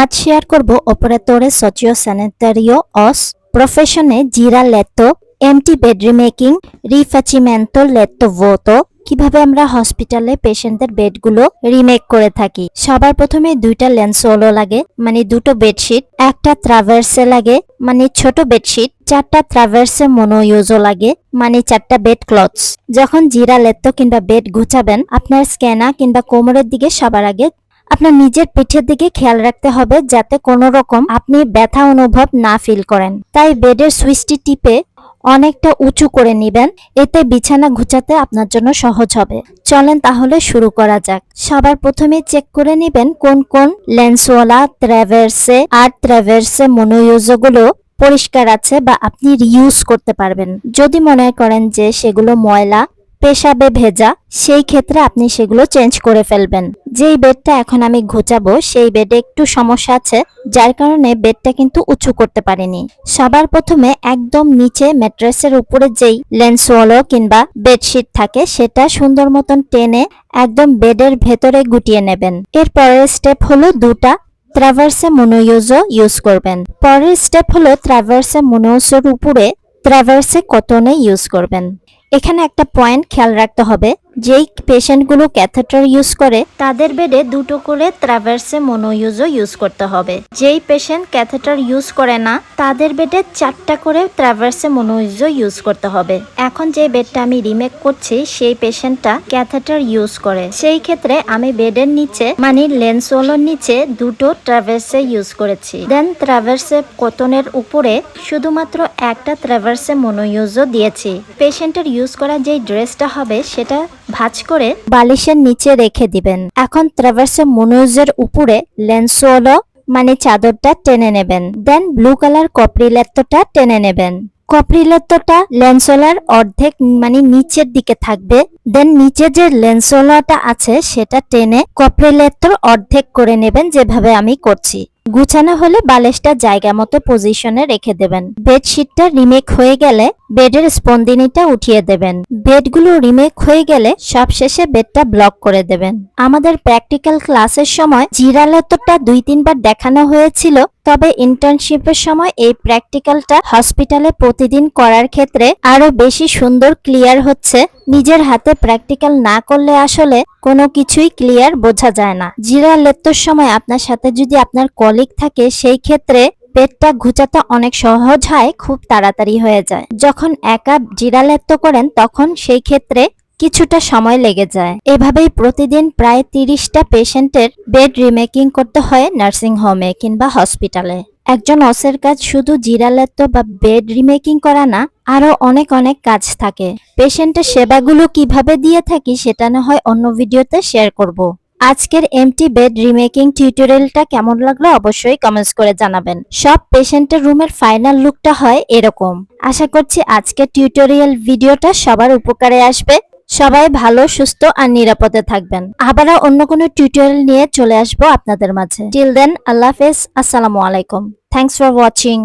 Add share করব operatore socio-sanitario os professione gira letto empty bed remaking rifacimento letto vuoto কিভাবে আমরা হসপিটালে পেশেন্টদের বেডগুলো রিমেক করে থাকি। সবার প্রথমে দুইটা লেন্সোলো লাগে মানে দুটো বেডশিট, একটা ট্রাভার্সে লাগে মানে ছোট বেডশিট, চারটা ট্রাভার্সে মনোইউজো লাগে মানে চারটা বেড ক্লথস। যখন জিরা লেত্তো কিংবা বেড গুছাবেন আপনার স্ক্যানা কিংবা কোমরের দিকে সবার আগে আপনার নিজের পিঠের দিকে খেয়াল রাখতে হবে যাতে কোনো রকম আপনি ব্যথা অনুভব না ফিল করেন। তাই বেডের সুইচটি টিপে অনেকটা উঁচু করে নেবেন, এতে বিছানা গুছাতে আপনার জন্য সহজ হবে। চলেন তাহলে শুরু করা যাক। সবার প্রথমে চেক করে নেবেন কোন কোন লেন্সওয়ালা ট্রাভার্সে আর ট্রাভার্সে মনোইউজোগুলো পরিষ্কার আছে বা আপনি রিইউজ করতে পারবেন। যদি মনে করেন যে সেগুলো ময়লা পেশাবে ভেজা, সেই ক্ষেত্রে আপনি সেগুলো চেঞ্জ করে ফেলবেন। যেই বেডটা এখন আমি ঘুচাবো সেই বেডে একটু সমস্যা আছে, যার কারণে বেডটা কিন্তু উঁচু করতে পারিনি। সবার প্রথমে একদম নিচে ম্যাট্রেসের উপরে যেই লেন্সওয়ালো কিংবা বেডশিট থাকে সেটা সুন্দর মতন টেনে একদম বেডের ভেতরে গুটিয়ে নেবেন। এর পরের স্টেপ হলো দুটা ট্রাভার্সে মনোইউজো ইউজ করবেন। পরের স্টেপ হলো ট্রাভার্সে মনোইউজোর উপরে ট্রাভার্সে কটনে ইউজ করবেন। এখানে একটা পয়েন্ট খেয়াল রাখতে হবে, যেই পেশেন্টগুলো ক্যাথেটার ইউজ করে তাদের বেডে দুটো করে ট্রাভার্সে মনোইউজো ইউজ করতে হবে। যেই পেশেন্ট ক্যাথেটার ইউজ করে না তাদের বেডে চারটা করে ট্রাভার্সে মনোইউজো ইউজ করতে হবে। এখন যে বেডটা আমি রিমেক করছি সেই পেশেন্টটা ক্যাথেটার ইউজ করে, সেই ক্ষেত্রে আমি বেডের নিচে মানে লেন্সওয়ালোর নিচে দুটো ট্রাভার্সে ইউজ করেছি। দেন ট্রাভার্সে কটনের উপরে শুধুমাত্র একটা ট্রাভার্সে মনোইউজো দিয়েছি। পেশেন্টের ইউজ করা যেই ড্রেসটা হবে সেটা ভাঁজ করে বালিশের নিচে রেখে দিবেন। এখন ট্রাভার্সে মনোইউজোর উপরে লেন্সওয়ালো মানে চাদরটা টেনে নেবেন। দেন ব্লু কালার কপ্রিলেত্তটা টেনে নেবেন। কপ্রিলেত্তটা লেন্সওয়ালার অর্ধেক মানে নিচের দিকে থাকবে। দেন নিচে যে লেন্সওয়ালাটা আছে সেটা টেনে কপ্রিলেত্তর অর্ধেক করে নেবেন, যেভাবে আমি করছি। গুছানো হলে বালিশটা জায়গা মতো পজিশনে রেখে দেবেন। বেডশিটটা রিমেক হয়ে গেলে বেডের স্পন্দিনিটা উঠিয়ে দেবেন। বেডগুলো রিমেক হয়ে গেলে সবশেষে বেডটা ব্লক করে দেবেন। আমাদের প্র্যাকটিক্যাল ক্লাসের সময় জিরালেত্তরটা 2-3 বার দেখানো হয়েছিল, তবে ইন্টার্নশিপের সময় এই প্র্যাকটিক্যালটা হসপিটালে প্রতিদিন করার ক্ষেত্রে আরো বেশি সুন্দর ক্লিয়ার হচ্ছে। নিজের হাতে প্র্যাকটিক্যাল না করলে আসলে কোনো কিছুই ক্লিয়ার বোঝা যায় না। জিরালেত্তর সময় আপনার সাথে যদি আপনার কলিগ থাকে সেই ক্ষেত্রে বেডটা ঘুচাতে অনেক সহজ হয়, খুব তাড়াতাড়ি হয়ে যায়। যখন একা জিরালেত্তো করেন তখন সেই ক্ষেত্রে কিছুটা সময় লেগে যায়। এভাবেই প্রতিদিন প্রায় 30টা পেশেন্টের বেড রিমেকিং করতে হয় নার্সিং হোমে কিংবা হসপিটালে। একজন অসের কাজ শুধু জিরালেত্তো বা বেড রিমেকিং করা না, আরো অনেক অনেক কাজ থাকে। পেশেন্টের সেবাগুলো কিভাবে দিয়ে থাকি সেটা না হয় অন্য ভিডিওতে শেয়ার করব। আজকের এমটি বেড রিমেকিং টিউটোরিয়ালটা কেমন লাগলো অবশ্যই কমেন্টস করে জানাবেন। সব পেশেন্টের রুমের ফাইনাল লুকটা হয় এরকম। আশা করছি আজকের টিউটোরিয়াল ভিডিওটা সবার উপকারে আসবে। সবাই ভালো, সুস্থ আর নিরাপদে থাকবেন। আবারও অন্য কোনো টিউটোরিয়াল নিয়ে চলে আসবো আপনাদের মাঝে। টিল দেন, আল্লাহ হাফেজ, আসসালামু আলাইকুম। Thanks for watching.